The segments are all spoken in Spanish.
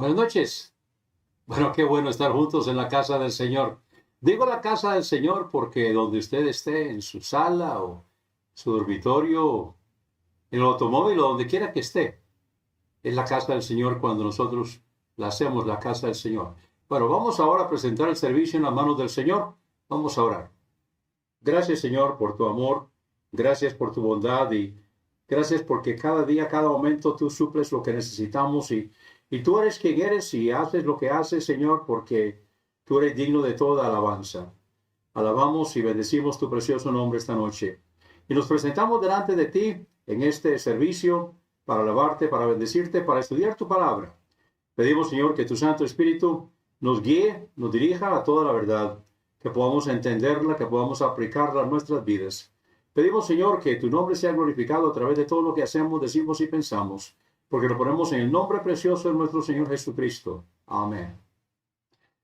Buenas noches. Bueno, qué bueno estar juntos en la casa del Señor. Digo la casa del Señor porque donde usted esté, en su sala o su dormitorio, en el automóvil o donde quiera que esté, es la casa del Señor cuando nosotros la hacemos la casa del Señor. Bueno, vamos ahora a presentar el servicio en las manos del Señor. Vamos a orar. Gracias, Señor, por tu amor. Gracias por tu bondad y gracias porque cada día, cada momento tú suples lo que necesitamos y tú eres quien eres y haces lo que haces, Señor, porque tú eres digno de toda alabanza. Alabamos y bendecimos tu precioso nombre esta noche. Y nos presentamos delante de ti en este servicio para alabarte, para bendecirte, para estudiar tu palabra. Pedimos, Señor, que tu Santo Espíritu nos guíe, nos dirija a toda la verdad, que podamos entenderla, que podamos aplicarla a nuestras vidas. Pedimos, Señor, que tu nombre sea glorificado a través de todo lo que hacemos, decimos y pensamos, porque lo ponemos en el nombre precioso de nuestro Señor Jesucristo. Amén.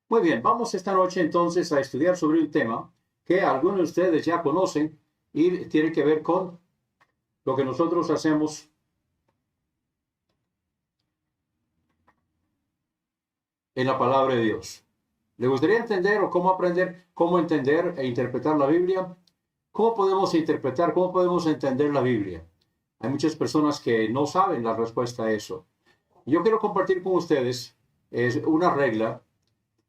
Muy bien, vamos esta noche entonces a estudiar sobre un tema que algunos de ustedes ya conocen y tiene que ver con lo que nosotros hacemos en la palabra de Dios. ¿Le gustaría entender o cómo aprender, cómo entender e interpretar la Biblia? ¿Cómo podemos interpretar, cómo podemos entender la Biblia? Hay muchas personas que no saben la respuesta a eso. Yo quiero compartir con ustedes una regla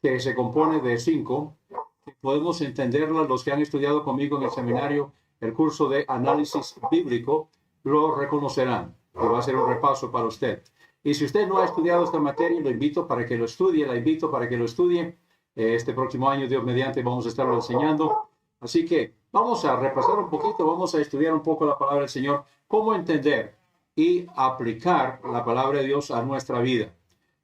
que se compone de 5, que podemos entenderla los que han estudiado conmigo en el seminario, el curso de análisis bíblico, lo reconocerán, que va a ser un repaso para usted. Y si usted no ha estudiado esta materia, lo invito para que lo estudie, la invito para que lo estudie. Este próximo año, Dios mediante, vamos a estarlo enseñando. Así que vamos a repasar un poquito, vamos a estudiar un poco la palabra del Señor, cómo entender y aplicar la palabra de Dios a nuestra vida.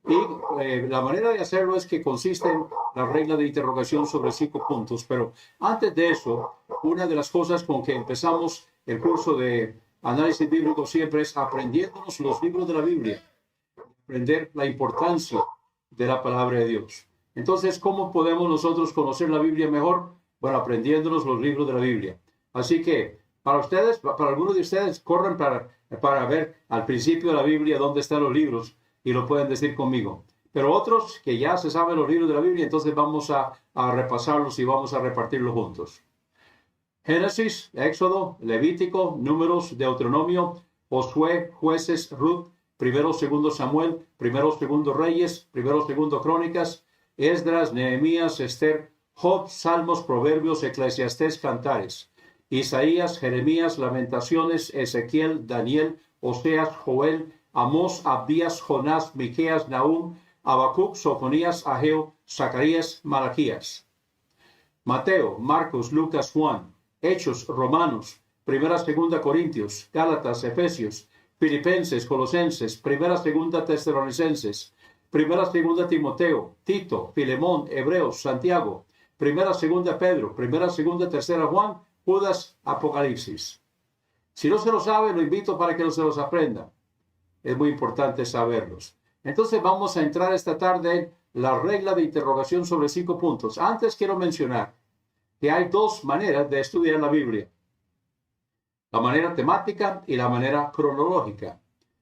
Y la manera de hacerlo es que consiste en la regla de interrogación sobre 5 puntos. Pero antes de eso, una de las cosas con que empezamos el curso de análisis bíblico siempre es aprendiéndonos los libros de la Biblia, aprender la importancia de la palabra de Dios. Entonces, ¿cómo podemos nosotros conocer la Biblia mejor? Bueno, aprendiéndonos los libros de la Biblia. Así que, para ustedes, para algunos de ustedes, corren para ver al principio de la Biblia dónde están los libros y lo pueden decir conmigo. Pero otros que ya se saben los libros de la Biblia, entonces vamos a repasarlos y vamos a repartirlos juntos. Génesis, Éxodo, Levítico, Números, Deuteronomio, Josué, Jueces, Ruth, Primero, Segundo Samuel, Primero, Segundo Reyes, Primero, Segundo Crónicas, Esdras, Nehemías, Esther, Job, Salmos, Proverbios, Eclesiastés, Cantares, Isaías, Jeremías, Lamentaciones, Ezequiel, Daniel, Oseas, Joel, Amós, Abdías, Jonás, Miqueas, Nahum, Habacuc, Sofonías, Ageo, Zacarías, Malaquías. Mateo, Marcos, Lucas, Juan, Hechos, Romanos, Primera, Segunda Corintios, Gálatas, Efesios, Filipenses, Colosenses, Primera, Segunda Tesalonicenses, Primera, Segunda Timoteo, Tito, Filemón, Hebreos, Santiago, Primera, Segunda Pedro, Primera, Segunda, Tercera Juan, Judas, Apocalipsis. Si no se lo sabe, lo invito para que no se los aprenda. Es muy importante saberlos. Entonces vamos a entrar esta tarde en la regla de interrogación sobre 5 puntos. Antes quiero mencionar que hay 2 maneras de estudiar la Biblia. La manera temática y la manera cronológica.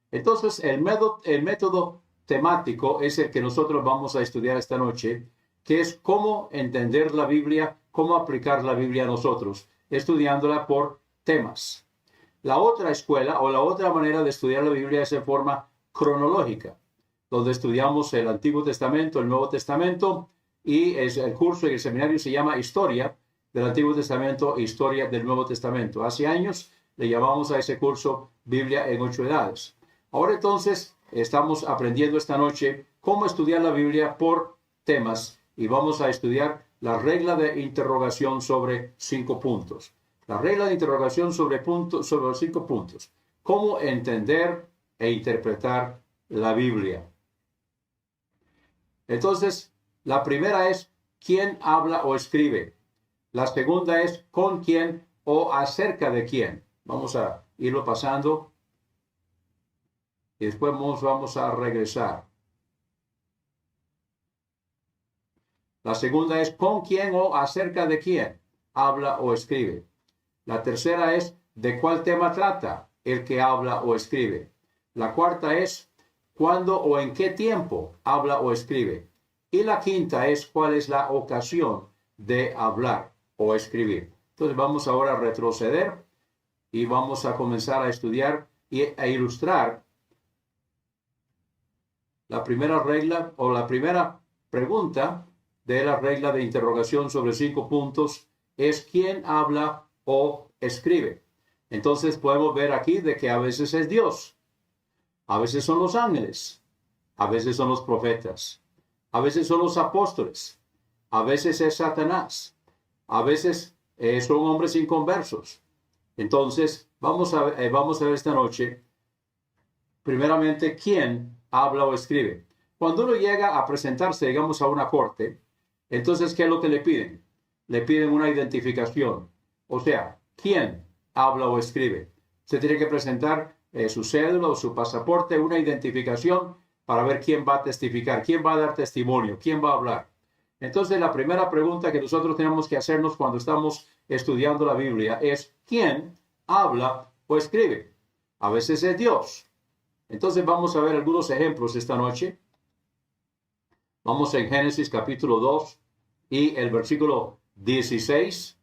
Entonces el método temático es el que nosotros vamos a estudiar esta noche, que es cómo entender la Biblia, cómo aplicar la Biblia a nosotros, estudiándola por temas. La otra escuela o la otra manera de estudiar la Biblia es en forma cronológica, donde estudiamos el Antiguo Testamento, el Nuevo Testamento, y el curso y el seminario se llama Historia del Antiguo Testamento e Historia del Nuevo Testamento. Hace años le llamamos a ese curso Biblia en 8 edades. Ahora entonces estamos aprendiendo esta noche cómo estudiar la Biblia por temas y vamos a estudiar la regla de interrogación sobre 5 puntos. La regla de interrogación sobre los 5 puntos. Cómo entender e interpretar la Biblia. Entonces, la primera es quién habla o escribe. La segunda es con quién o acerca de quién. Vamos a irlo pasando y después vamos a regresar. La segunda es con quién o acerca de quién habla o escribe. La tercera es de cuál tema trata el que habla o escribe. La cuarta es ¿cuándo o en qué tiempo habla o escribe? Y la quinta es cuál es la ocasión de hablar o escribir. Entonces vamos ahora a retroceder y vamos a comenzar a estudiar a ilustrar la primera regla o la primera pregunta de la regla de interrogación sobre 5 puntos es quién habla o escribe. Entonces podemos ver aquí de que a veces es Dios, a veces son los ángeles, a veces son los profetas, a veces son los apóstoles, a veces es Satanás, a veces son hombres inconversos. Entonces vamos a ver esta noche primeramente quién habla o escribe. Cuando uno llega a presentarse, digamos, a una corte, entonces, ¿qué es lo que le piden? Le piden una identificación. O sea, ¿quién habla o escribe? Se tiene que presentar su cédula o su pasaporte, una identificación para ver quién va a testificar, quién va a dar testimonio, quién va a hablar. Entonces, la primera pregunta que nosotros tenemos que hacernos cuando estamos estudiando la Biblia es, ¿quién habla o escribe? A veces es Dios. Entonces vamos a ver algunos ejemplos esta noche. Vamos en Génesis capítulo 2 y el versículo 16,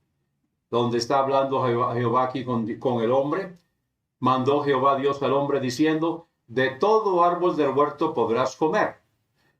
donde está hablando Jehová aquí con el hombre. Mandó Jehová Dios al hombre diciendo, de todo árbol del huerto podrás comer,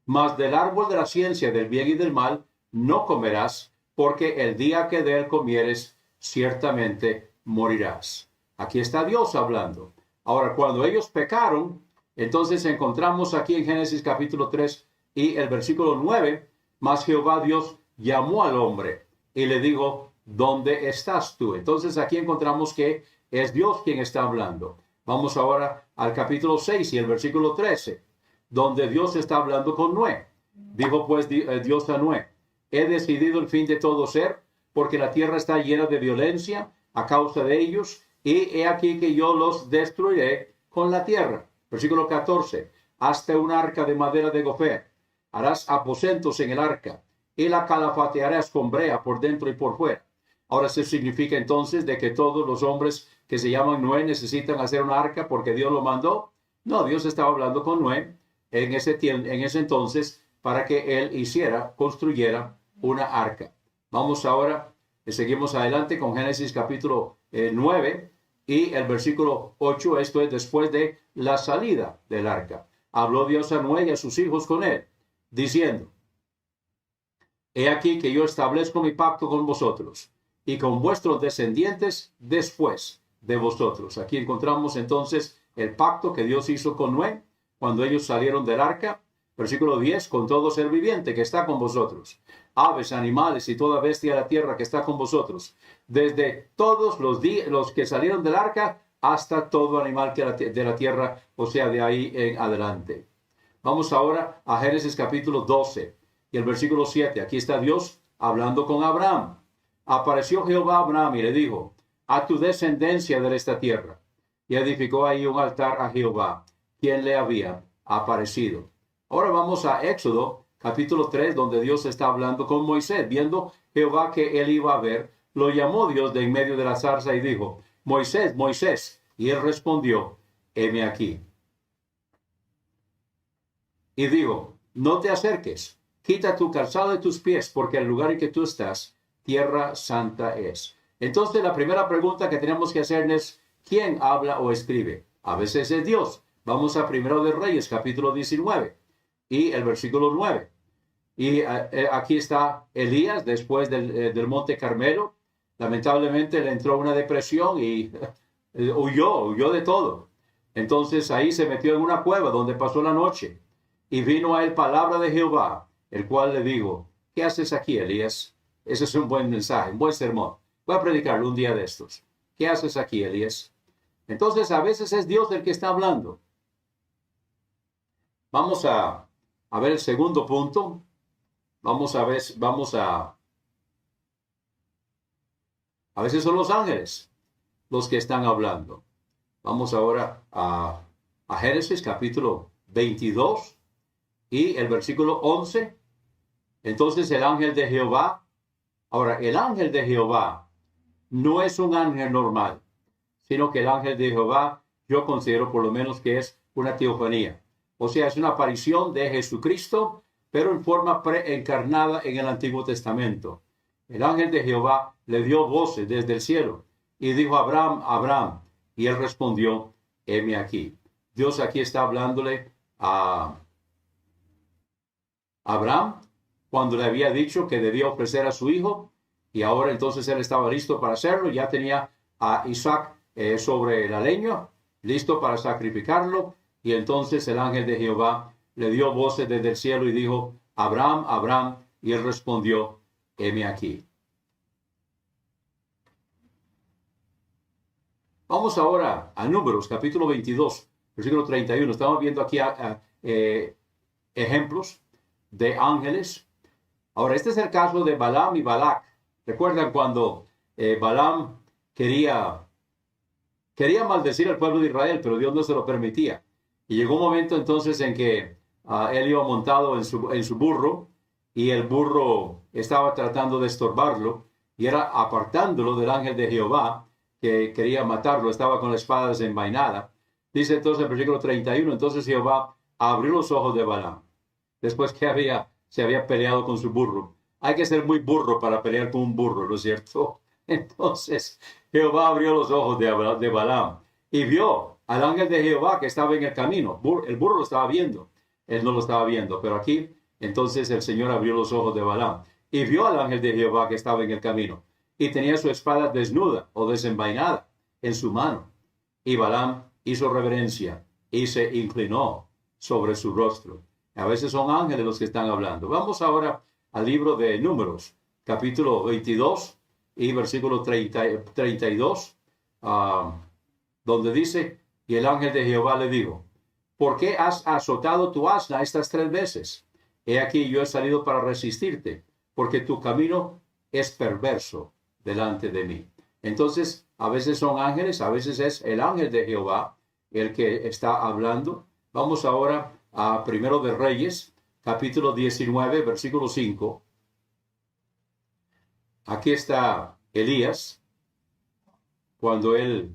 mas del árbol de la ciencia del bien y del mal no comerás, porque el día que de él comieres, ciertamente morirás. Aquí está Dios hablando. Ahora, cuando ellos pecaron, entonces encontramos aquí en Génesis capítulo 3 y el versículo 9, mas Jehová Dios llamó al hombre y le dijo, ¿dónde estás tú? Entonces aquí encontramos que es Dios quien está hablando. Vamos ahora al capítulo 6 y el versículo 13, donde Dios está hablando con Noé. Dijo pues Dios a Noé, he decidido el fin de todo ser, porque la tierra está llena de violencia a causa de ellos, y he aquí que yo los destruiré con la tierra. Versículo 14, hazte un arca de madera de gofer, harás aposentos en el arca, y la calafatearás con brea por dentro y por fuera. Ahora eso significa entonces de que todos los hombres que se llaman Noé necesitan hacer una arca porque Dios lo mandó. No, Dios estaba hablando con Noé en ese entonces para que él construyera una arca. Vamos ahora, seguimos adelante con Génesis capítulo 9 y el versículo 8, esto es después de la salida del arca. Habló Dios a Noé y a sus hijos con él, diciendo, he aquí que yo establezco mi pacto con vosotros y con vuestros descendientes después de vosotros. Aquí encontramos entonces el pacto que Dios hizo con Noé cuando ellos salieron del arca. Versículo 10, con todo ser viviente que está con vosotros, aves, animales y toda bestia de la tierra que está con vosotros, desde todos los que salieron del arca hasta todo animal de la tierra, o sea, de ahí en adelante. Vamos ahora a Génesis capítulo 12 y el versículo 7. Aquí está Dios hablando con Abraham. Apareció Jehová a Abraham y le dijo, a tu descendencia de esta tierra. Y edificó ahí un altar a Jehová, quien le había aparecido. Ahora vamos a Éxodo capítulo 3, donde Dios está hablando con Moisés. Viendo Jehová que él iba a ver, lo llamó Dios de en medio de la zarza y dijo, Moisés, Moisés. Y él respondió, heme aquí. Y dijo, no te acerques, quita tu calzado de tus pies, porque el lugar en que tú estás, tierra santa es. Entonces la primera pregunta que tenemos que hacer es, ¿quién habla o escribe? A veces es Dios. Vamos a Primero de Reyes, capítulo 19, y el versículo 9. Y aquí está Elías, después del Monte Carmelo. Lamentablemente le entró una depresión y huyó de todo. Entonces ahí se metió en una cueva donde pasó la noche. Y vino a él palabra de Jehová, el cual le dijo, ¿qué haces aquí, Elías? Ese es un buen mensaje, un buen sermón. Voy a predicarlo un día de estos. ¿Qué haces aquí, Elías? Entonces a veces es Dios el que está hablando. Vamos a ver el segundo punto. A veces son los ángeles los que están hablando. Vamos ahora a Génesis capítulo 22 y el versículo 11. Entonces el ángel de Jehová. Ahora, el ángel de Jehová no es un ángel normal, sino que el ángel de Jehová yo considero por lo menos que es una teofanía. O sea, es una aparición de Jesucristo, pero en forma preencarnada en el Antiguo Testamento. El ángel de Jehová le dio voces desde el cielo y dijo: Abraham, Abraham. Y él respondió: heme aquí. Dios aquí está hablándole a Abraham cuando le había dicho que debía ofrecer a su hijo, y ahora entonces él estaba listo para hacerlo. Ya tenía a Isaac sobre la leña, listo para sacrificarlo, y entonces el ángel de Jehová le dio voces desde el cielo y dijo: Abraham, Abraham. Y él respondió: heme aquí. Vamos ahora a Números, capítulo 22, versículo 31. Estamos viendo aquí ejemplos de ángeles. Ahora, este es el caso de Balaam y Balac. ¿Recuerdan cuando Balaam quería maldecir al pueblo de Israel, pero Dios no se lo permitía? Y llegó un momento entonces en que él iba montado en su burro, y el burro estaba tratando de estorbarlo, y era apartándolo del ángel de Jehová, que quería matarlo, estaba con la espada desenvainada. Dice entonces el versículo 31, entonces Jehová abrió los ojos de Balaam, después que se había peleado con su burro. Hay que ser muy burro para pelear con un burro, ¿no es cierto? Entonces Jehová abrió los ojos de Balaam y vio al ángel de Jehová que estaba en el camino. El burro lo estaba viendo, él no lo estaba viendo, pero aquí entonces el Señor abrió los ojos de Balaam y vio al ángel de Jehová que estaba en el camino, y tenía su espada desnuda o desenvainada en su mano. Y Balaam hizo reverencia y se inclinó sobre su rostro. A veces son ángeles los que están hablando. Vamos ahora al libro de Números, capítulo 22 y versículo 32, donde dice: y el ángel de Jehová le dijo: ¿por qué has azotado tu asna estas 3 veces? He aquí, yo he salido para resistirte, porque tu camino es perverso delante de mí. Entonces, a veces son ángeles, a veces es el ángel de Jehová el que está hablando. Vamos ahora a Primero de Reyes, capítulo 19, versículo 5. Aquí está Elías, cuando él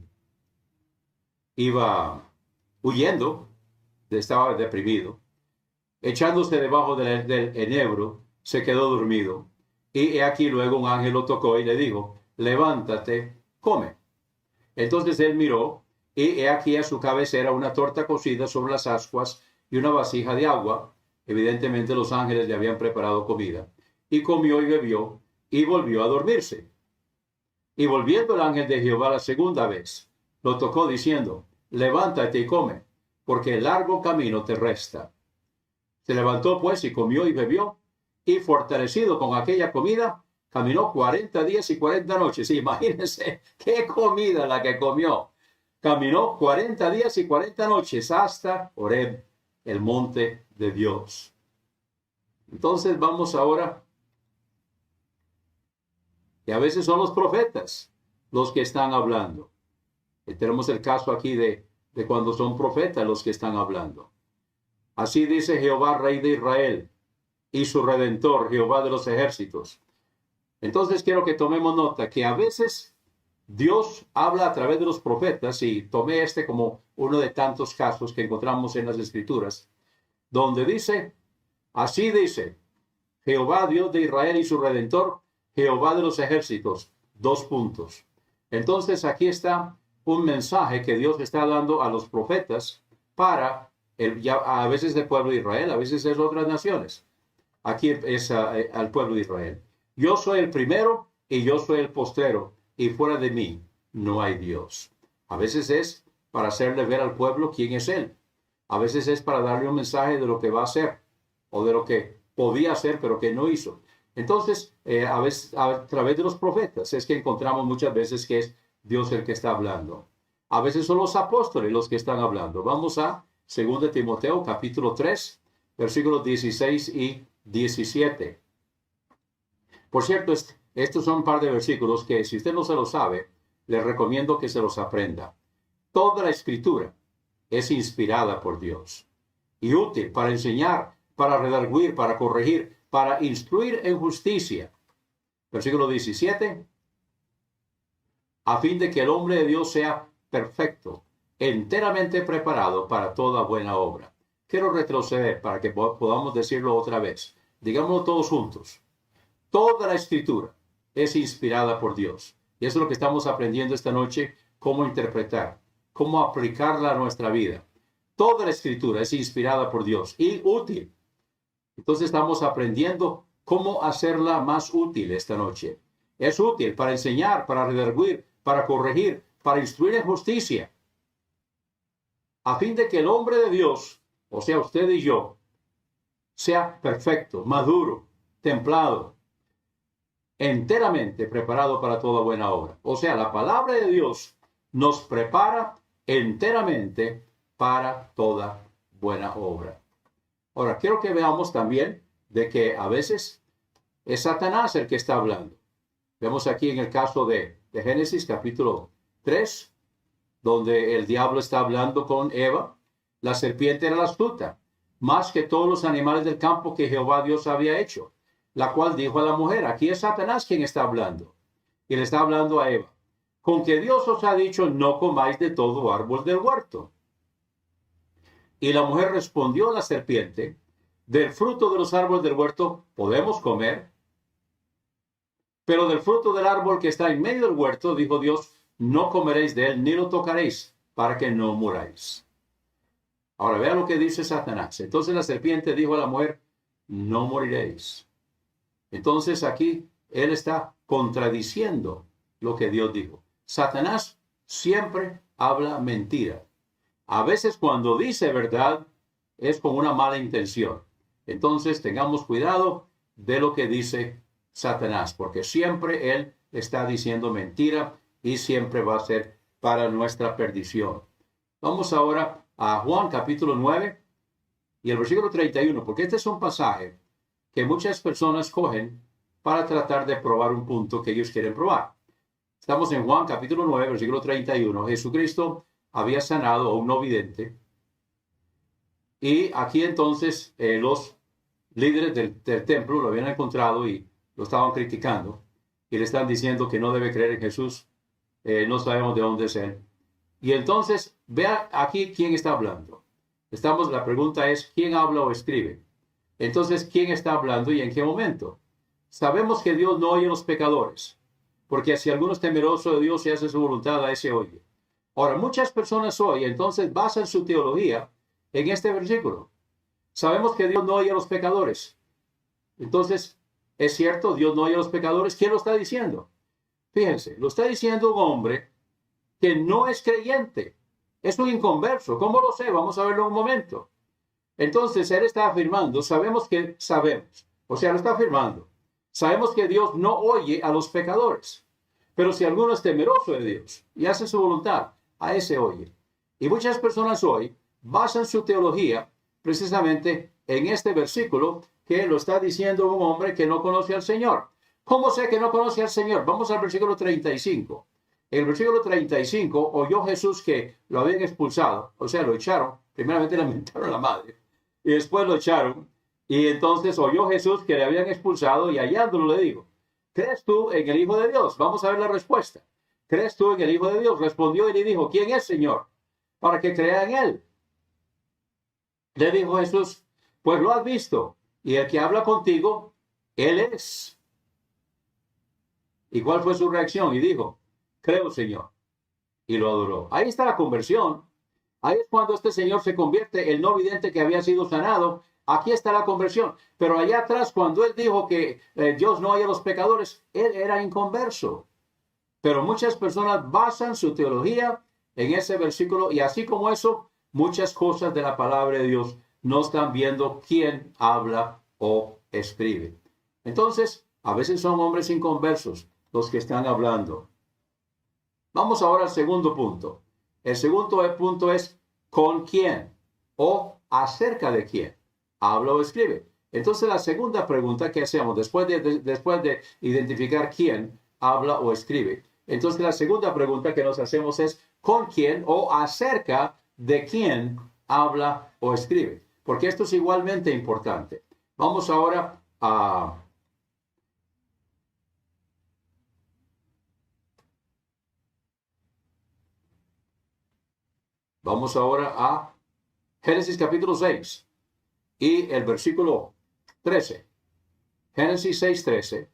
iba huyendo, estaba deprimido, echándose debajo del enebro, se quedó dormido. Y he aquí luego un ángel lo tocó y le dijo: levántate, come. Entonces él miró, y he aquí a su cabecera una torta cocida sobre las ascuas y una vasija de agua. Evidentemente los ángeles le habían preparado comida. Y comió y bebió, y volvió a dormirse. Y volviendo el ángel de Jehová la segunda vez, lo tocó diciendo: levántate y come, porque el largo camino te resta. Se levantó pues y comió y bebió, y fortalecido con aquella comida, caminó 40 días y 40 noches. Imagínense qué comida la que comió. Caminó 40 días y 40 noches hasta Horeb, el monte de Dios. Entonces vamos ahora, y a veces son los profetas los que están hablando. Y tenemos el caso aquí de cuando son profetas los que están hablando. Así dice Jehová, Rey de Israel, y su Redentor, Jehová de los ejércitos. Entonces quiero que tomemos nota que a veces Dios habla a través de los profetas, y tomé este como uno de tantos casos que encontramos en las Escrituras, donde dice: así dice Jehová, Dios de Israel y su Redentor, Jehová de los ejércitos. 2 puntos. Entonces aquí está un mensaje que Dios está dando a los profetas para a veces el pueblo de Israel, a veces es otras naciones. Aquí es al pueblo de Israel. Yo soy el primero y yo soy el postrero, y fuera de mí no hay Dios. A veces es para hacerle ver al pueblo quién es Él. A veces es para darle un mensaje de lo que va a hacer, o de lo que podía hacer pero que no hizo. Entonces, a veces, a través de los profetas es que encontramos muchas veces que es Dios el que está hablando. A veces son los apóstoles los que están hablando. Vamos a 2 Timoteo, capítulo 3, versículos 16 y 17. Por cierto, estos son un par de versículos que, si usted no se los sabe, le recomiendo que se los aprenda. Toda la Escritura es inspirada por Dios y útil para enseñar, para redarguir, para corregir, para instruir en justicia. Versículo 17. A fin de que el hombre de Dios sea perfecto, enteramente preparado para toda buena obra. quiero retroceder para que podamos decirlo otra vez. Digámoslo todos juntos. Toda la escritura es inspirada por Dios. Y eso es lo que estamos aprendiendo esta noche, cómo interpretar, cómo aplicarla a nuestra vida. Toda la escritura es inspirada por Dios y útil. Entonces estamos aprendiendo cómo hacerla más útil esta noche. Es útil para enseñar, para redarguir, para corregir, para instruir en justicia, a fin de que el hombre de Dios, o sea, usted y yo, sea perfecto, maduro, templado, enteramente preparado para toda buena obra. O sea, la palabra de Dios nos prepara enteramente para toda buena obra. Ahora, quiero que veamos también de que a veces es Satanás el que está hablando. Vemos aquí en el caso de Génesis capítulo 3, donde el diablo está hablando con Eva. La serpiente era la astuta, más que todos los animales del campo que Jehová Dios había hecho, la cual dijo a la mujer, aquí es Satanás quien está hablando. Y le está hablando a Eva, con que Dios os ha dicho, no comáis de todo árbol del huerto. Y la mujer respondió a la serpiente, del fruto de los árboles del huerto podemos comer, pero del fruto del árbol que está en medio del huerto, dijo Dios, no comeréis de él ni lo tocaréis, para que no muráis. Ahora vean lo que dice Satanás. Entonces la serpiente dijo a la mujer, no moriréis. Entonces aquí él está contradiciendo lo que Dios dijo. Satanás siempre habla mentira. A veces cuando dice verdad es con una mala intención. Entonces tengamos cuidado de lo que dice Satanás, porque siempre él está diciendo mentira y siempre va a ser para nuestra perdición. Vamos ahora a Juan capítulo 9 y el versículo 31, porque este es un pasaje que muchas personas cogen para tratar de probar un punto que ellos quieren probar. Estamos en Juan capítulo 9, versículo 31. Jesucristo había sanado a un no vidente. Y aquí entonces los líderes del templo lo habían encontrado y lo estaban criticando. Y le están diciendo que no debe creer en Jesús. No sabemos de dónde es él. Y entonces, vea aquí quién está hablando. La pregunta es, ¿quién habla o escribe? Entonces, ¿quién está hablando y en qué momento? Sabemos que Dios no oye a los pecadores, porque si alguno es temeroso de Dios y hace su voluntad, a ese oye. Ahora, muchas personas hoy, entonces, basan su teología en este versículo. Sabemos que Dios no oye a los pecadores. Entonces, ¿es cierto? ¿Dios no oye a los pecadores? ¿Quién lo está diciendo? Fíjense, lo está diciendo un hombre que no es creyente. Es un inconverso. ¿Cómo lo sé? Vamos a verlo en un momento. Entonces, él está afirmando, sabemos. O sea, lo está afirmando. Sabemos que Dios no oye a los pecadores. Pero si alguno es temeroso de Dios y hace su voluntad, a ese oye. Y muchas personas hoy basan su teología precisamente en este versículo que lo está diciendo un hombre que no conoce al Señor. ¿Cómo sé que no conoce al Señor? Vamos al versículo 35. En el versículo 35 oyó Jesús que lo habían expulsado, o sea, lo echaron. Primeramente le mentaron a la madre y después lo echaron. Y entonces oyó Jesús que le habían expulsado y hallándolo le dijo, ¿crees tú en el Hijo de Dios? Vamos a ver la respuesta. ¿Crees tú en el Hijo de Dios? Respondió y le dijo, ¿quién es, Señor? Para que crea en él. Le dijo Jesús, pues lo has visto, y el que habla contigo, él es. ¿Y cuál fue su reacción? Y dijo, creo, Señor. Y lo adoró. Ahí está la conversión. Ahí es cuando este señor se convierte, el no vidente que había sido sanado. Aquí está la conversión. Pero allá atrás, cuando él dijo que Dios no oye a los pecadores, él era inconverso. Pero muchas personas basan su teología en ese versículo y así como eso, muchas cosas de la palabra de Dios no están viendo quién habla o escribe. Entonces, a veces son hombres inconversos los que están hablando. Vamos ahora al segundo punto. El segundo punto es con quién o acerca de quién habla o escribe. Entonces la segunda pregunta que hacemos después de identificar quién habla o escribe. Entonces la segunda pregunta que nos hacemos es con quién o acerca de quién habla o escribe. Porque esto es igualmente importante. Vamos ahora a... Vamos ahora a Génesis capítulo 6 y el versículo 13. Génesis 6:13.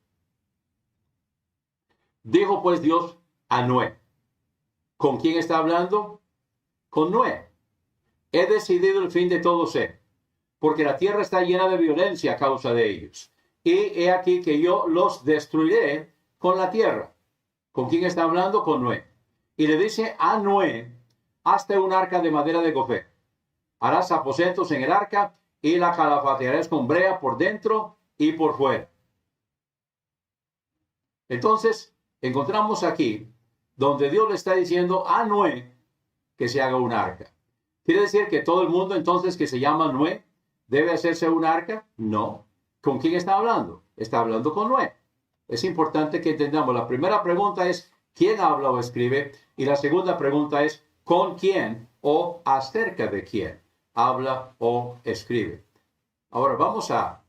Dijo pues Dios a Noé. ¿Con quién está hablando? Con Noé. He decidido el fin de todo ser, porque la tierra está llena de violencia a causa de ellos. Y he aquí que yo los destruiré con la tierra. ¿Con quién está hablando? Con Noé. Y le dice a Noé, hazte un arca de madera de gofé. Harás aposentos en el arca y la calafatearás con brea por dentro y por fuera. Entonces, encontramos aquí donde Dios le está diciendo a Noé que se haga un arca. ¿Quiere decir que todo el mundo entonces que se llama Noé debe hacerse un arca? No. ¿Con quién está hablando? Está hablando con Noé. Es importante que entendamos. La primera pregunta es ¿quién habla o escribe? Y la segunda pregunta es ¿con quién o acerca de quién habla o escribe? Ahora vamos a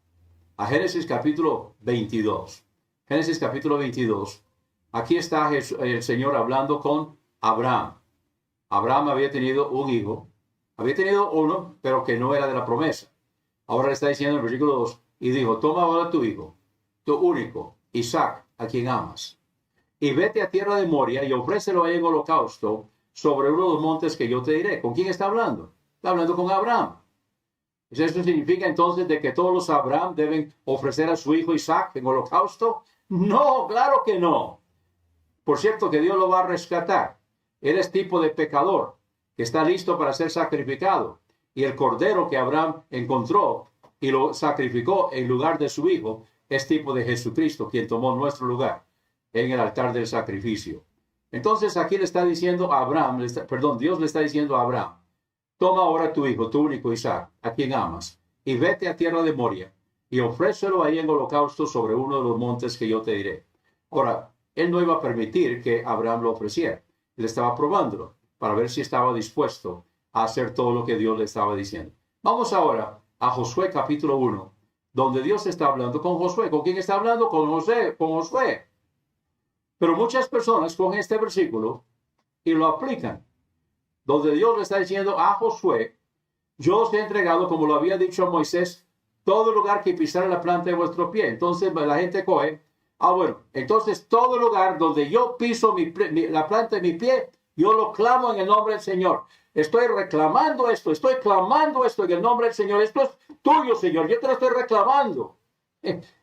Génesis capítulo 22. Génesis capítulo 22. Aquí está el Señor hablando con Abraham. Abraham había tenido un hijo. Había tenido uno, pero que no era de la promesa. Ahora le está diciendo en el versículo 2, y dijo, toma ahora tu hijo, tu único, Isaac, a quien amas, y vete a tierra de Moria y ofrécelo ahí en holocausto sobre uno de los montes que yo te diré. ¿Con quién está hablando? Está hablando con Abraham. ¿Eso significa entonces de que todos los Abraham deben ofrecer a su hijo Isaac en holocausto? No, claro que no. Por cierto que Dios lo va a rescatar. Él es tipo de pecador que está listo para ser sacrificado. Y el cordero que Abraham encontró y lo sacrificó en lugar de su hijo es tipo de Jesucristo, quien tomó nuestro lugar en el altar del sacrificio. Entonces aquí le está diciendo a Abraham, Dios le está diciendo a Abraham, toma ahora tu hijo, tu único Isaac, a quien amas, y vete a tierra de Moria y ofrécelo ahí en holocausto sobre uno de los montes que yo te diré. Ahora, él no iba a permitir que Abraham lo ofreciera. Él estaba probándolo para ver si estaba dispuesto a hacer todo lo que Dios le estaba diciendo. Vamos ahora a Josué capítulo 1, donde Dios está hablando con Josué. ¿Con quién está hablando? Con Josué. Pero muchas personas cogen este versículo y lo aplican. Donde Dios le está diciendo a Josué, yo os he entregado, como lo había dicho a Moisés, todo lugar que pisara la planta de vuestro pie. Entonces la gente coge, bueno, entonces todo lugar donde yo piso la planta de mi pie, yo lo clamo en el nombre del Señor. Estoy reclamando esto, estoy clamando esto en el nombre del Señor. Esto es tuyo, Señor, yo te lo estoy reclamando.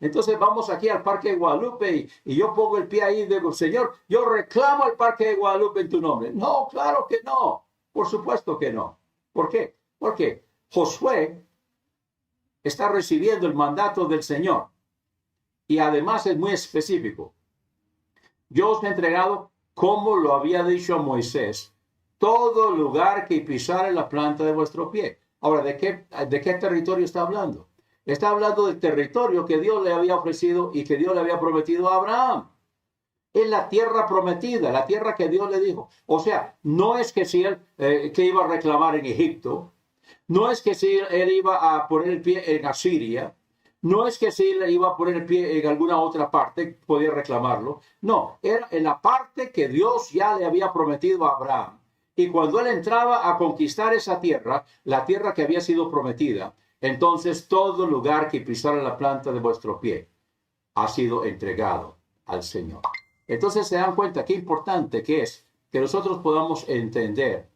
Entonces vamos aquí al Parque de Guadalupe y yo pongo el pie ahí y digo, Señor, yo reclamo al Parque de Guadalupe en tu nombre. No, claro que no. Por supuesto que no. ¿Por qué? Porque Josué está recibiendo el mandato del Señor y además es muy específico. Yo os he entregado, como lo había dicho a Moisés, todo lugar que pisare la planta de vuestro pie. Ahora, ¿de qué territorio está hablando? Está hablando del territorio que Dios le había ofrecido y que Dios le había prometido a Abraham. Es la tierra prometida, la tierra que Dios le dijo. O sea, no es que si él que iba a reclamar en Egipto, no es que si él iba a poner el pie en Asiria, no es que si él iba a poner el pie en alguna otra parte, podía reclamarlo. No, era en la parte que Dios ya le había prometido a Abraham. Y cuando él entraba a conquistar esa tierra, la tierra que había sido prometida, entonces todo lugar que pisara la planta de vuestro pie ha sido entregado al Señor. Entonces se dan cuenta qué importante que es que nosotros podamos entender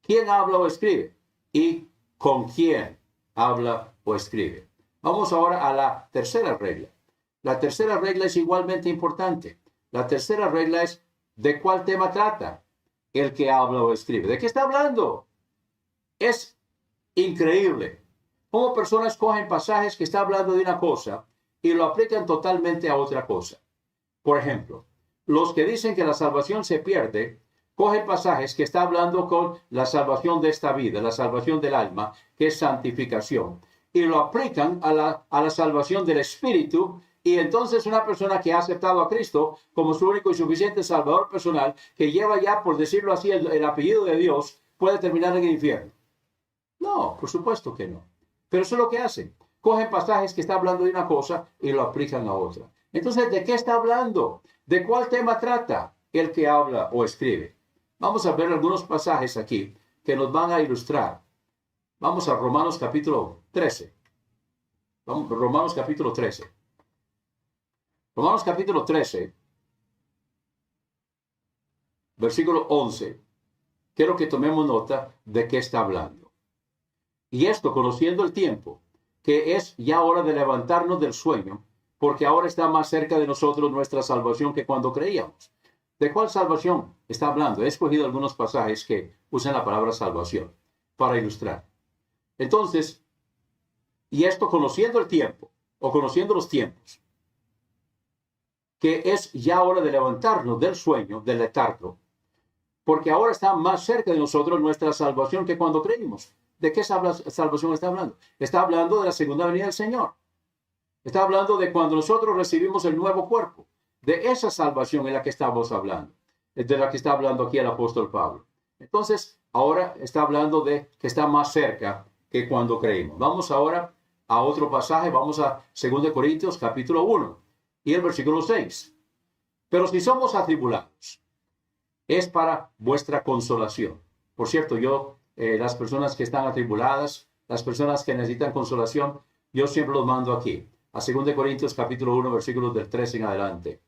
quién habla o escribe y con quién habla o escribe. Vamos ahora a la tercera regla. La tercera regla es igualmente importante. La tercera regla es ¿de cuál tema trata el que habla o escribe? ¿De qué está hablando? Es increíble cómo personas cogen pasajes que están hablando de una cosa y lo aplican totalmente a otra cosa. Por ejemplo, los que dicen que la salvación se pierde, cogen pasajes que están hablando con la salvación de esta vida, la salvación del alma, que es santificación, y lo aplican a la salvación del espíritu. Y entonces una persona que ha aceptado a Cristo como su único y suficiente salvador personal, que lleva ya, por decirlo así, el apellido de Dios, puede terminar en el infierno. No, por supuesto que no. Pero eso es lo que hacen. Cogen pasajes que están hablando de una cosa y lo aplican a otra. Entonces, ¿de qué está hablando? ¿De cuál tema trata el que habla o escribe? Vamos a ver algunos pasajes aquí que nos van a ilustrar Vamos a Romanos capítulo 13. Romanos capítulo 13. Romanos capítulo 13, versículo 11. Quiero que tomemos nota de qué está hablando. Y esto, conociendo el tiempo, que es ya hora de levantarnos del sueño, porque ahora está más cerca de nosotros nuestra salvación que cuando creíamos. ¿De cuál salvación está hablando? He escogido algunos pasajes que usan la palabra salvación para ilustrar. Entonces, y esto conociendo el tiempo, o conociendo los tiempos, que es ya hora de levantarnos del sueño, del letargo, porque ahora está más cerca de nosotros nuestra salvación que cuando creímos. ¿De qué salvación está hablando? Está hablando de la segunda venida del Señor. Está hablando de cuando nosotros recibimos el nuevo cuerpo. De esa salvación es la que estamos hablando. Es de la que está hablando aquí el apóstol Pablo. Entonces, ahora está hablando de que está más cerca que cuando creímos. Vamos ahora a otro pasaje. Vamos a 2 Corintios capítulo 1 y el versículo 6. Pero si somos atribulados, es para vuestra consolación. Por cierto, las personas que están atribuladas, las personas que necesitan consolación, yo siempre los mando aquí, a 2 Corintios capítulo 1, versículos del 13 en adelante.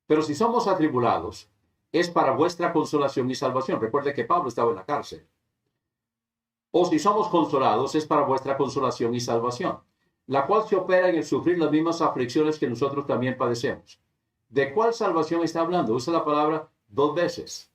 Pero si somos atribulados, es para vuestra consolación y salvación. Recuerde que Pablo estaba en la cárcel. O si somos consolados, es para vuestra consolación y salvación, la cual se opera en el sufrir las mismas aflicciones que nosotros también padecemos. ¿De cuál salvación está hablando? Usa la palabra 2 veces.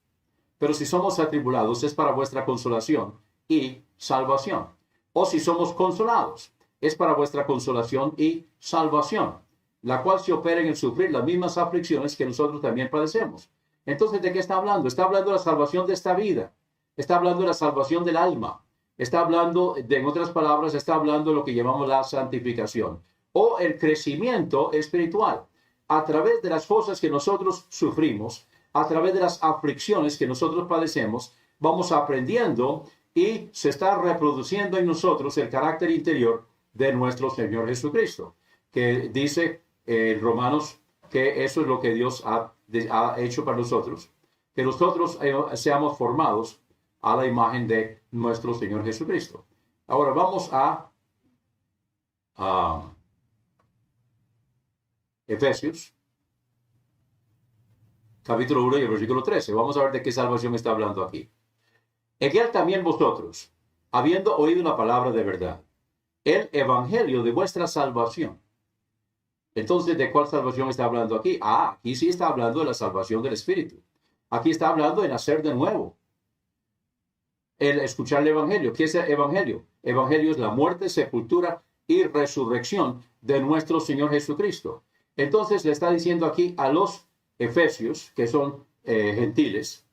Pero si somos atribulados, es para vuestra consolación y salvación. O si somos consolados, es para vuestra consolación y salvación, la cual se opera en el sufrir las mismas aflicciones que nosotros también padecemos. Entonces, ¿de qué está hablando? Está hablando de la salvación de esta vida. Está hablando de la salvación del alma. Está hablando, en otras palabras, está hablando de lo que llamamos la santificación o el crecimiento espiritual. A través de las cosas que nosotros sufrimos, a través de las aflicciones que nosotros padecemos, vamos aprendiendo y se está reproduciendo en nosotros el carácter interior de nuestro Señor Jesucristo, que dice en Romanos que eso es lo que Dios ha hecho para nosotros, que nosotros seamos formados a la imagen de nuestro Señor Jesucristo. Ahora vamos a Efesios capítulo 1 y el versículo 13. Vamos a ver de qué salvación está hablando aquí. En él también vosotros, habiendo oído la palabra de verdad, el evangelio de vuestra salvación. Entonces, ¿de cuál salvación está hablando aquí? Aquí sí está hablando de la salvación del Espíritu. Aquí está hablando de nacer de nuevo. El escuchar el evangelio. ¿Qué es el evangelio? Evangelio es la muerte, sepultura y resurrección de nuestro Señor Jesucristo. Entonces, le está diciendo aquí a los efesios, que son gentiles,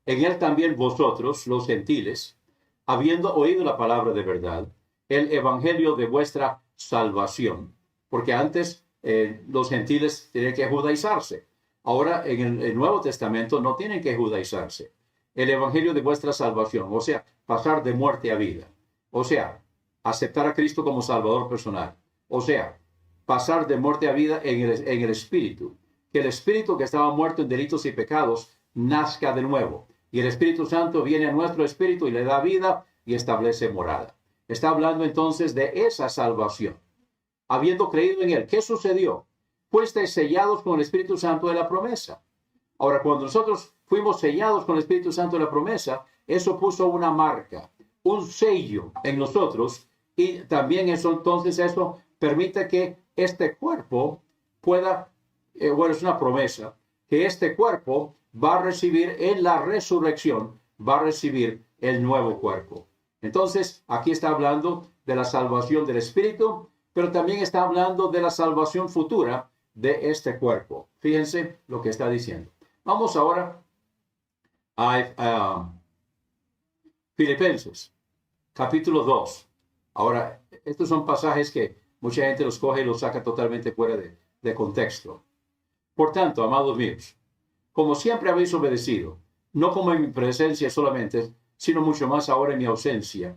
en él también vosotros, los gentiles, habiendo oído la palabra de verdad, el evangelio de vuestra salvación, porque antes los gentiles tenían que judaizarse. Ahora en el Nuevo Testamento no tienen que judaizarse. El evangelio de vuestra salvación, o sea, pasar de muerte a vida, o sea, aceptar a Cristo como Salvador personal, o sea, pasar de muerte a vida en el Espíritu, que el Espíritu que estaba muerto en delitos y pecados nazca de nuevo, y el Espíritu Santo viene a nuestro espíritu y le da vida y establece morada. Está hablando entonces de esa salvación. Habiendo creído en él, ¿qué sucedió? Fuisteis sellados con el Espíritu Santo de la promesa. Ahora, cuando nosotros fuimos sellados con el Espíritu Santo de la promesa, eso puso una marca, un sello en nosotros, y también eso permite que este cuerpo pueda, es una promesa, que este cuerpo va a recibir en la resurrección, va a recibir el nuevo cuerpo. Entonces, aquí está hablando de la salvación del Espíritu, pero también está hablando de la salvación futura de este cuerpo. Fíjense lo que está diciendo. Vamos ahora a Filipenses, capítulo 2. Ahora, estos son pasajes que mucha gente los coge y los saca totalmente fuera de contexto. Por tanto, amados míos, como siempre habéis obedecido, no como en mi presencia solamente, sino mucho más ahora en mi ausencia,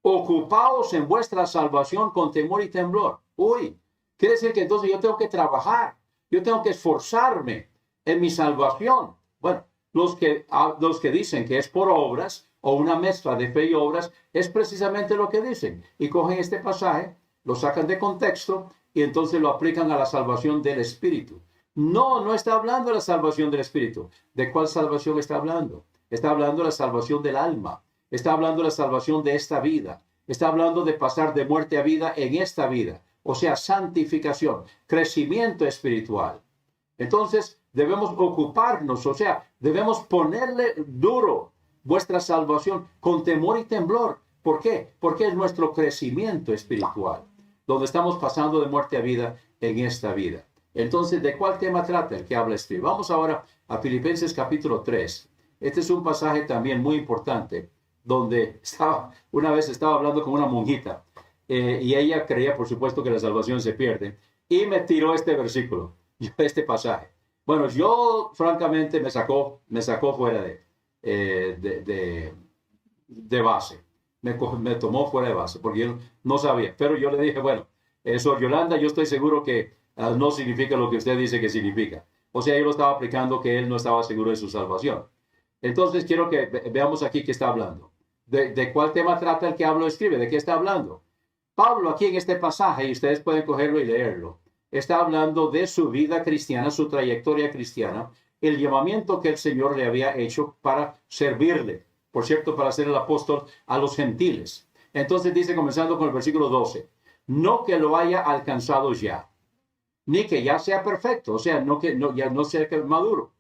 ocupaos en vuestra salvación con temor y temblor. Quiere decir que entonces yo tengo que trabajar, yo tengo que esforzarme en mi salvación. Bueno, los que dicen que es por obras, o una mezcla de fe y obras, es precisamente lo que dicen. Y cogen este pasaje, lo sacan de contexto y entonces lo aplican a la salvación del Espíritu. No, no está hablando de la salvación del Espíritu. ¿De cuál salvación está hablando? Está hablando de la salvación del alma. Está hablando de la salvación de esta vida. Está hablando de pasar de muerte a vida en esta vida. O sea, santificación, crecimiento espiritual. Entonces, debemos ocuparnos, o sea, debemos ponerle duro vuestra salvación con temor y temblor. ¿Por qué? Porque es nuestro crecimiento espiritual, donde estamos pasando de muerte a vida en esta vida. Entonces, ¿de cuál tema trata el que habla este? Vamos ahora a Filipenses capítulo 3. Este es un pasaje también muy importante, donde una vez estaba hablando con una monjita, y ella creía, por supuesto, que la salvación se pierde, y me tiró este versículo, este pasaje. Bueno, yo francamente me sacó fuera de base. Me tomó fuera de base, porque yo no sabía. Pero yo le dije, bueno, Sor Yolanda, yo estoy seguro que no significa lo que usted dice que significa. O sea, yo lo estaba aplicando que él no estaba seguro de su salvación. Entonces, quiero que veamos aquí qué está hablando. ¿De cuál tema trata el que hablo escribe? ¿De qué está hablando? Pablo aquí en este pasaje, y ustedes pueden cogerlo y leerlo, está hablando de su vida cristiana, su trayectoria cristiana, el llamamiento que el Señor le había hecho para servirle, por cierto, para ser el apóstol a los gentiles. Entonces dice, comenzando con el versículo 12, no que lo haya alcanzado ya, ni que ya sea perfecto, o sea, ya no sea maduro,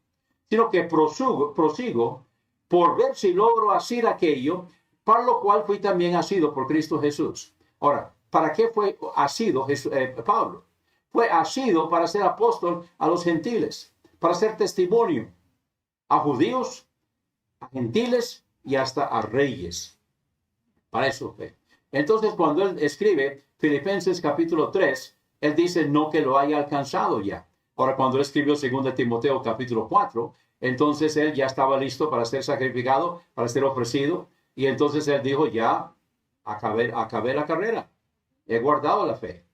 sino que prosigo por ver si logro hacer aquello para lo cual fui también asido por Cristo Jesús. Ahora, ¿para qué fue asido Pablo? Fue asido para ser apóstol a los gentiles, para ser testimonio a judíos, a gentiles y hasta a reyes. Para eso fue. Entonces, cuando él escribe Filipenses capítulo 3, él dice no que lo haya alcanzado ya. Ahora, cuando él escribió 2 Timoteo capítulo 4, entonces él ya estaba listo para ser sacrificado, para ser ofrecido. Y entonces él dijo, ya acabé la carrera. He guardado la fe.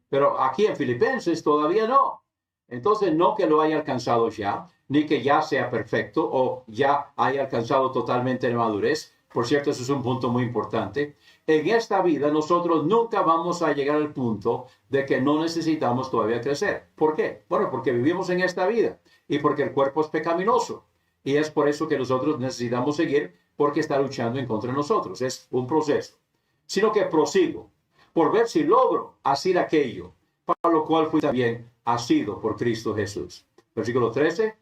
Pero aquí en Filipenses todavía no. Entonces, no que lo haya alcanzado ya, ni que ya sea perfecto o ya haya alcanzado totalmente la madurez. Por cierto, eso es un punto muy importante. En esta vida nosotros nunca vamos a llegar al punto de que no necesitamos todavía crecer. ¿Por qué? Bueno, porque vivimos en esta vida y porque el cuerpo es pecaminoso. Y es por eso que nosotros necesitamos seguir, porque está luchando en contra de nosotros. Es un proceso. Sino que prosigo por ver si logro hacer aquello para lo cual fui también asido por Cristo Jesús. Versículo 13.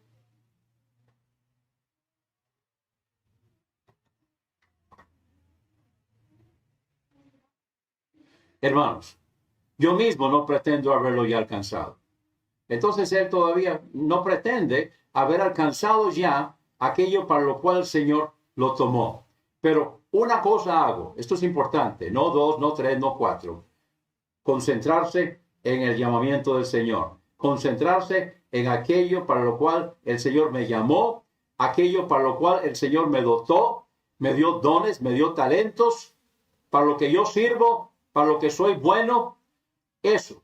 Hermanos, yo mismo no pretendo haberlo ya alcanzado. Entonces él todavía no pretende haber alcanzado ya aquello para lo cual el Señor lo tomó. Pero una cosa hago, esto es importante, no 2, no 3, no 4. Concentrarse en el llamamiento del Señor. Concentrarse en aquello para lo cual el Señor me llamó, aquello para lo cual el Señor me dotó, me dio dones, me dio talentos, para lo que yo sirvo, para lo que soy bueno. Eso,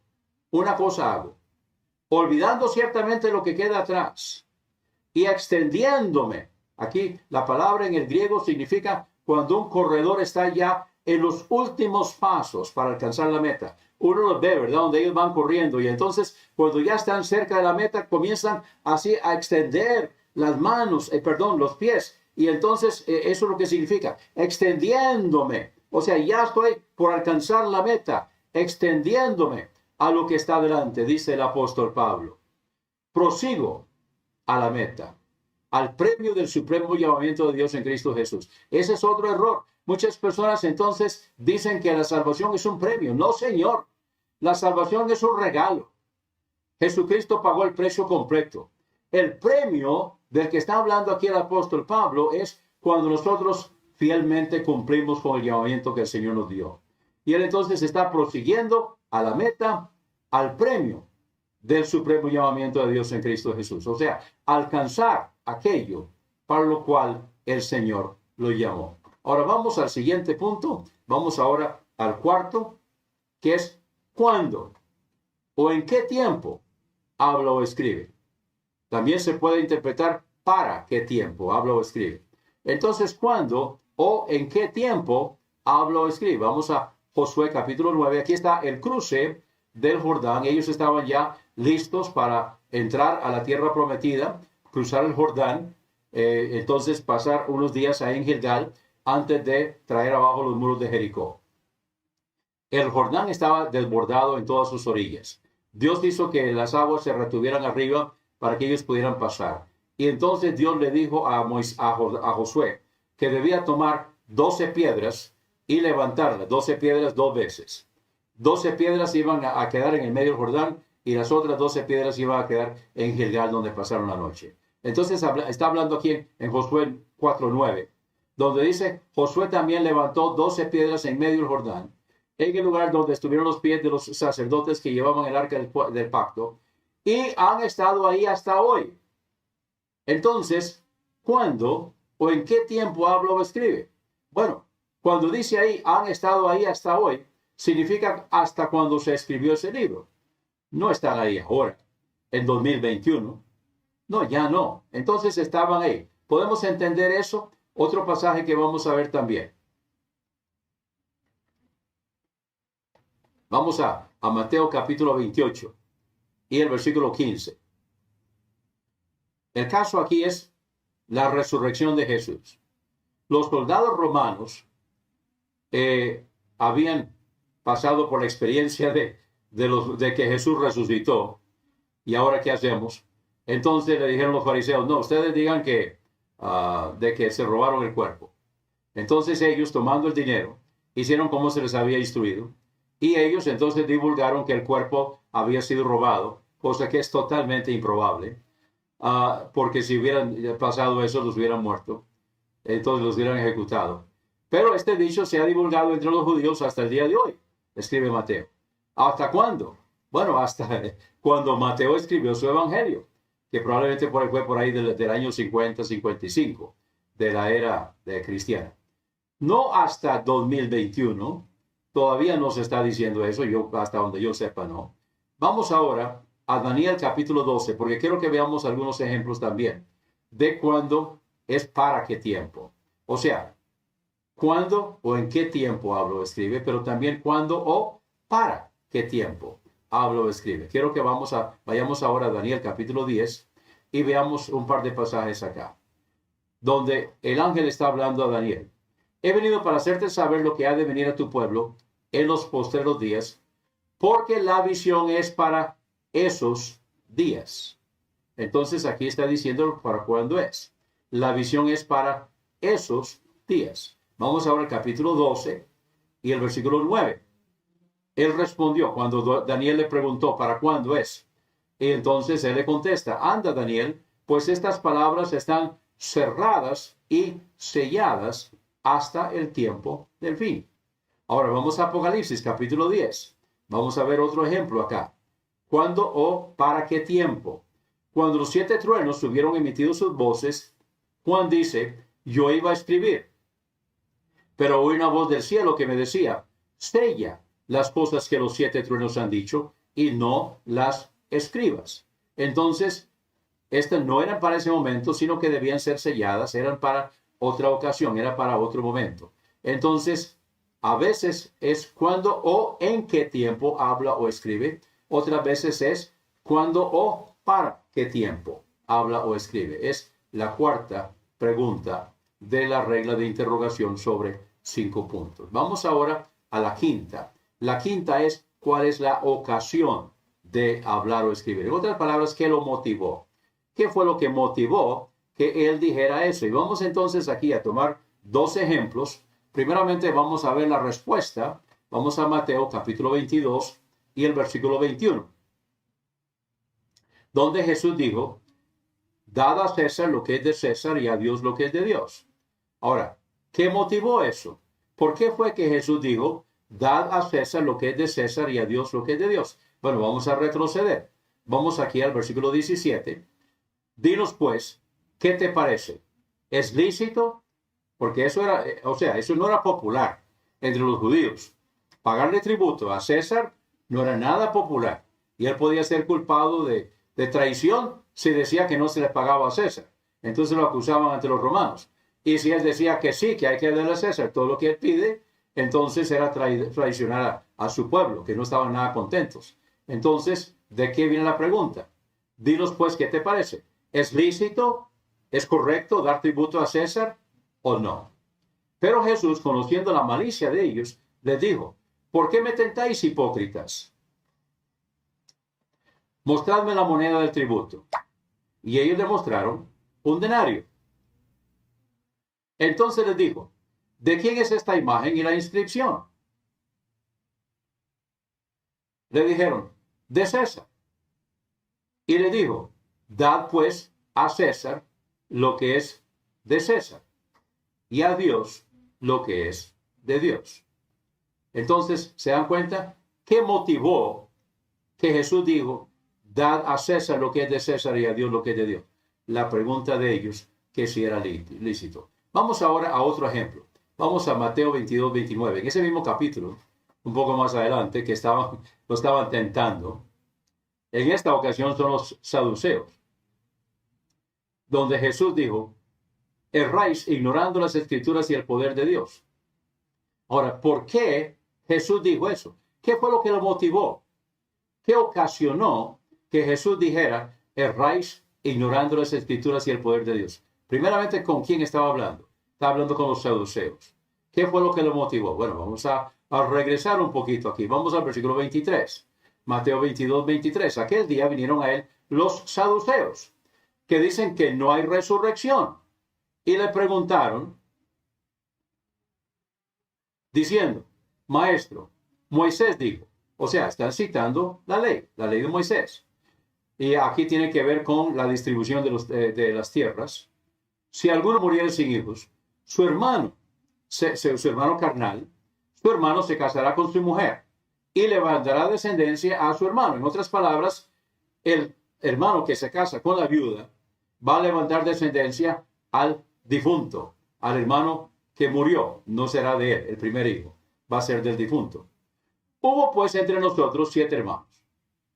una cosa hago. Olvidando ciertamente lo que queda atrás y extendiéndome. Aquí la palabra en el griego significa cuando un corredor está ya en los últimos pasos para alcanzar la meta. Uno los ve, ¿verdad? Donde ellos van corriendo y entonces cuando ya están cerca de la meta comienzan así a extender las manos, los pies. Y entonces eso es lo que significa, extendiéndome. O sea, ya estoy por alcanzar la meta, extendiéndome a lo que está delante, dice el apóstol Pablo. Prosigo a la meta, al premio del supremo llamamiento de Dios en Cristo Jesús. Ese es otro error. Muchas personas entonces dicen que la salvación es un premio. No, señor. La salvación es un regalo. Jesucristo pagó el precio completo. El premio del que está hablando aquí el apóstol Pablo es cuando nosotros fielmente cumplimos con el llamamiento que el Señor nos dio. Y él entonces está prosiguiendo a la meta, al premio del supremo llamamiento de Dios en Cristo Jesús. O sea, alcanzar aquello para lo cual el Señor lo llamó. Ahora vamos al siguiente punto. Vamos ahora al cuarto, que es ¿cuándo o en qué tiempo habla o escribe? También se puede interpretar para qué tiempo habla o escribe. Entonces, ¿cuándo o en qué tiempo habla o escribe. Vamos a Josué capítulo 9. Aquí está el cruce del Jordán. Ellos estaban ya listos para entrar a la tierra prometida, cruzar el Jordán, entonces pasar unos días ahí en Gilgal antes de traer abajo los muros de Jericó. El Jordán estaba desbordado en todas sus orillas. Dios hizo que las aguas se retuvieran arriba para que ellos pudieran pasar. Y entonces Dios le dijo a Josué que debía tomar 12 piedras y levantarlas, 12 piedras 2 veces. 12 piedras iban a quedar en el medio del Jordán y las otras 12 piedras iban a quedar en Gilgal donde pasaron la noche. Entonces está hablando aquí en Josué 4:9, donde dice, Josué también levantó 12 piedras en medio del Jordán, en el lugar donde estuvieron los pies de los sacerdotes que llevaban el arca del pacto, y han estado ahí hasta hoy. Entonces, ¿cuándo o en qué tiempo habla o escribe? Bueno, cuando dice ahí, han estado ahí hasta hoy, significa hasta cuando se escribió ese libro. No están ahí ahora, en 2021. No, ya no. Entonces estaban ahí. ¿Podemos entender eso? Otro pasaje que vamos a ver también. Vamos a Mateo capítulo 28 y el versículo 15. El caso aquí es la resurrección de Jesús. Los soldados romanos habían pasado por la experiencia de que Jesús resucitó. ¿Y ahora qué hacemos? Entonces le dijeron los fariseos, no, ustedes digan de que se robaron el cuerpo. Entonces ellos, tomando el dinero, hicieron como se les había instruido. Y ellos entonces divulgaron que el cuerpo había sido robado, cosa que es totalmente improbable. Porque si hubieran pasado eso, los hubieran muerto. Entonces los hubieran ejecutado. Pero este dicho se ha divulgado entre los judíos hasta el día de hoy, escribe Mateo. ¿Hasta cuándo? Bueno, hasta cuando Mateo escribió su evangelio, que probablemente fue por ahí del año 50-55 de la era cristiana. No hasta 2021, todavía no se está diciendo eso, hasta donde yo sepa no. Vamos ahora a Daniel capítulo 12, porque quiero que veamos algunos ejemplos también de cuándo es para qué tiempo. O sea, cuándo o en qué tiempo habla o escribe, pero también cuándo o para qué tiempo habla o escribe. Quiero que vayamos ahora a Daniel capítulo 10 y veamos un par de pasajes acá, donde el ángel está hablando a Daniel. He venido para hacerte saber lo que ha de venir a tu pueblo en los postreros días, porque la visión es para esos días. Entonces aquí está diciendo para cuándo es. La visión es para esos días. Vamos ahora al capítulo 12 y el versículo 9. Él respondió cuando Daniel le preguntó para cuándo es. Y entonces él le contesta, anda Daniel, pues estas palabras están cerradas y selladas hasta el tiempo del fin. Ahora vamos a Apocalipsis capítulo 10. Vamos a ver otro ejemplo acá. ¿Cuándo o para qué tiempo? Cuando los 7 truenos hubieron emitido sus voces, Juan dice, yo iba a escribir, pero oí una voz del cielo que me decía, sella las cosas que los 7 truenos han dicho y no las escribas. Entonces, estas no eran para ese momento, sino que debían ser selladas, eran para otra ocasión, era para otro momento. Entonces, a veces es cuándo o en qué tiempo habla o escribe, otras veces es cuándo o para qué tiempo habla o escribe. Es la cuarta pregunta de la regla de interrogación sobre 5 puntos. Vamos ahora a la quinta. La quinta es cuál es la ocasión de hablar o escribir. En otras palabras, ¿qué lo motivó? ¿Qué fue lo que motivó que él dijera eso? Y vamos entonces aquí a tomar 2 ejemplos. Primeramente vamos a ver la respuesta. Vamos a Mateo capítulo 22 y el versículo 21. Donde Jesús dijo, dad a César lo que es de César y a Dios lo que es de Dios. Ahora, ¿qué motivó eso? ¿Por qué fue que Jesús dijo, dad a César lo que es de César y a Dios lo que es de Dios? Bueno, vamos a retroceder. Vamos aquí al versículo 17. Dinos pues, ¿qué te parece? ¿Es lícito? Porque eso era, eso no era popular entre los judíos. Pagarle tributo a César no era nada popular. Y él podía ser culpado de traición si decía que no se le pagaba a César. Entonces lo acusaban ante los romanos. Y si él decía que sí, que hay que darle a César todo lo que él pide, entonces era traicionar a su pueblo, que no estaban nada contentos. Entonces, ¿de qué viene la pregunta? Dinos pues, ¿qué te parece? ¿Es lícito? ¿Es correcto dar tributo a César o no? Pero Jesús, conociendo la malicia de ellos, les dijo, ¿por qué me tentáis, hipócritas? Mostradme la moneda del tributo. Y ellos le mostraron un denario. Entonces les dijo, ¿de quién es esta imagen y la inscripción? Le dijeron, de César. Y le dijo, dad pues a César lo que es de César y a Dios lo que es de Dios. Entonces, ¿se dan cuenta? ¿Qué motivó que Jesús dijo, dad a César lo que es de César y a Dios lo que es de Dios? La pregunta de ellos, que si era lícito. Vamos ahora a otro ejemplo. Vamos a Mateo 22, 29. En ese mismo capítulo, un poco más adelante, que lo estaban tentando. En esta ocasión son los saduceos, donde Jesús dijo, erráis ignorando las escrituras y el poder de Dios. Ahora, ¿por qué Jesús dijo eso? ¿Qué fue lo que lo motivó? ¿Qué ocasionó que Jesús dijera, erráis ignorando las escrituras y el poder de Dios? Primeramente, ¿con quién estaba hablando? Estaba hablando con los saduceos. ¿Qué fue lo que lo motivó? Bueno, vamos a regresar un poquito aquí. Vamos al versículo 23. Mateo 22, 23. Aquel día vinieron a él los saduceos, que dicen que no hay resurrección. Y le preguntaron, diciendo, maestro, Moisés dijo, o sea, están citando la ley de Moisés. Y aquí tiene que ver con la distribución de las tierras. Si alguno muriera sin hijos, su hermano carnal, su hermano se casará con su mujer y levantará descendencia a su hermano. En otras palabras, el hermano que se casa con la viuda va a levantar descendencia al difunto, al hermano que murió. No será de él, el primer hijo, va a ser del difunto. Hubo pues entre nosotros 7 hermanos.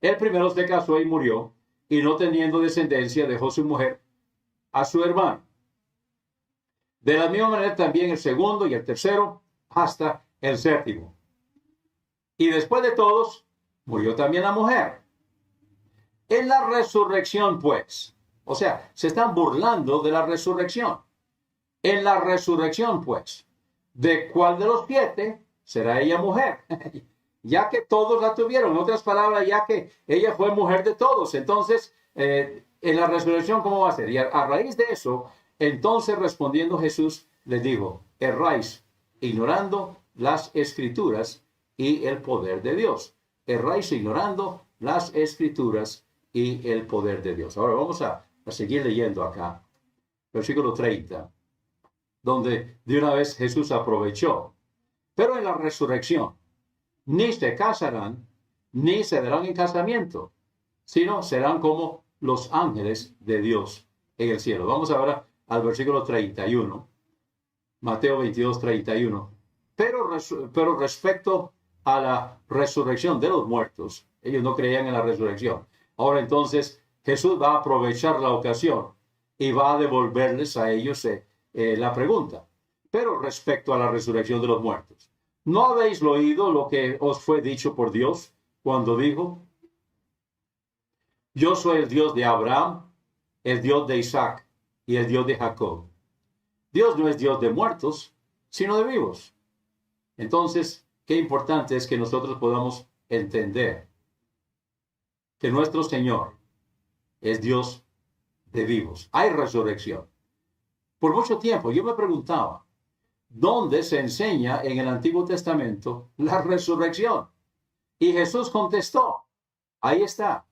El primero se casó y murió, y no teniendo descendencia dejó su mujer a su hermano. De la misma manera también el segundo y el tercero, hasta el séptimo. Y después de todos, murió también la mujer. En la resurrección, pues, o sea, se están burlando de la resurrección. En la resurrección, pues, ¿de cuál de los 7 será ella mujer? Ya que todos la tuvieron, en otras palabras, ya que ella fue mujer de todos. Entonces, en la resurrección, ¿cómo va a ser? Y a raíz de eso, entonces respondiendo Jesús les dijo, erráis ignorando las escrituras y el poder de Dios. Erráis ignorando las escrituras y el poder de Dios. Ahora vamos a seguir leyendo acá, versículo 30, donde de una vez Jesús aprovechó. Pero en la resurrección, ni se casarán, ni se darán en casamiento, sino serán como los ángeles de Dios en el cielo. Vamos ahora al versículo 31, Mateo 22, 31. Pero respecto a la resurrección de los muertos, ellos no creían en la resurrección. Ahora entonces Jesús va a aprovechar la ocasión y va a devolverles a ellos la pregunta. Pero respecto a la resurrección de los muertos, ¿no habéis oído lo que os fue dicho por Dios cuando dijo, yo soy el Dios de Abraham, el Dios de Isaac y el Dios de Jacob? Dios no es Dios de muertos, sino de vivos. Entonces, qué importante es que nosotros podamos entender que nuestro Señor es Dios de vivos. Hay resurrección. Por mucho tiempo yo me preguntaba, ¿dónde se enseña en el Antiguo Testamento la resurrección? Y Jesús contestó, ahí está.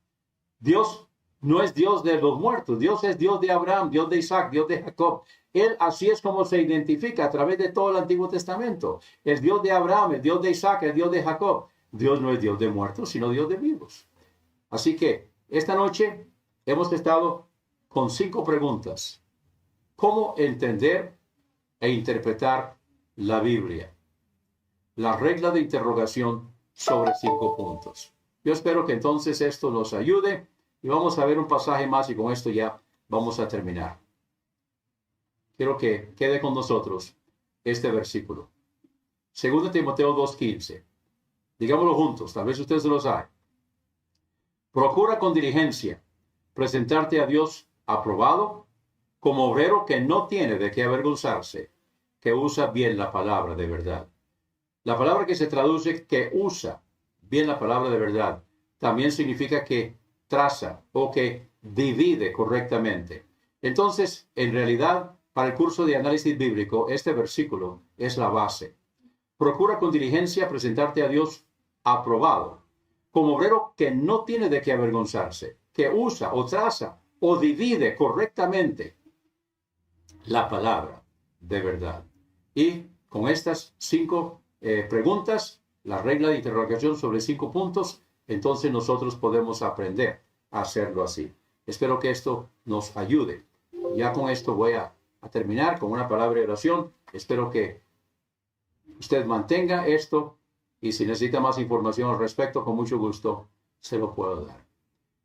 Dios no es Dios de los muertos. Dios es Dios de Abraham, Dios de Isaac, Dios de Jacob. Él así es como se identifica a través de todo el Antiguo Testamento. El Dios de Abraham, el Dios de Isaac, el Dios de Jacob. Dios no es Dios de muertos, sino Dios de vivos. Así que esta noche hemos estado con 5 preguntas. ¿Cómo entender e interpretar la Biblia? La regla de interrogación sobre 5 puntos. Yo espero que entonces esto nos ayude y vamos a ver un pasaje más y con esto ya vamos a terminar. quiero que quede con nosotros este versículo. 2 Timoteo 2:15. Digámoslo juntos, tal vez ustedes lo saben. Procura con diligencia presentarte a Dios aprobado, como obrero que no tiene de qué avergonzarse, que usa bien la palabra de verdad. La palabra que se traduce que usa bien la palabra de verdad también significa que traza o que divide correctamente. Entonces, en realidad, para el curso de análisis bíblico, este versículo es la base. Procura con diligencia presentarte a Dios aprobado, como obrero que no tiene de qué avergonzarse, que usa o traza o divide correctamente la palabra de verdad. Y con estas 5 preguntas, la regla de interrogación sobre 5 puntos, entonces nosotros podemos aprender a hacerlo así. Espero que esto nos ayude. Ya con esto voy a terminar con una palabra de oración. Espero que usted mantenga esto y si necesita más información al respecto, con mucho gusto se lo puedo dar.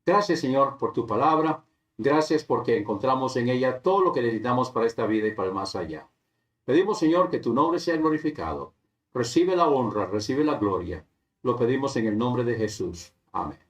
Gracias, Señor, por tu palabra. Gracias porque encontramos en ella todo lo que necesitamos para esta vida y para el más allá. Pedimos, Señor, que tu nombre sea glorificado. Recibe la honra, recibe la gloria. Lo pedimos en el nombre de Jesús. Amén.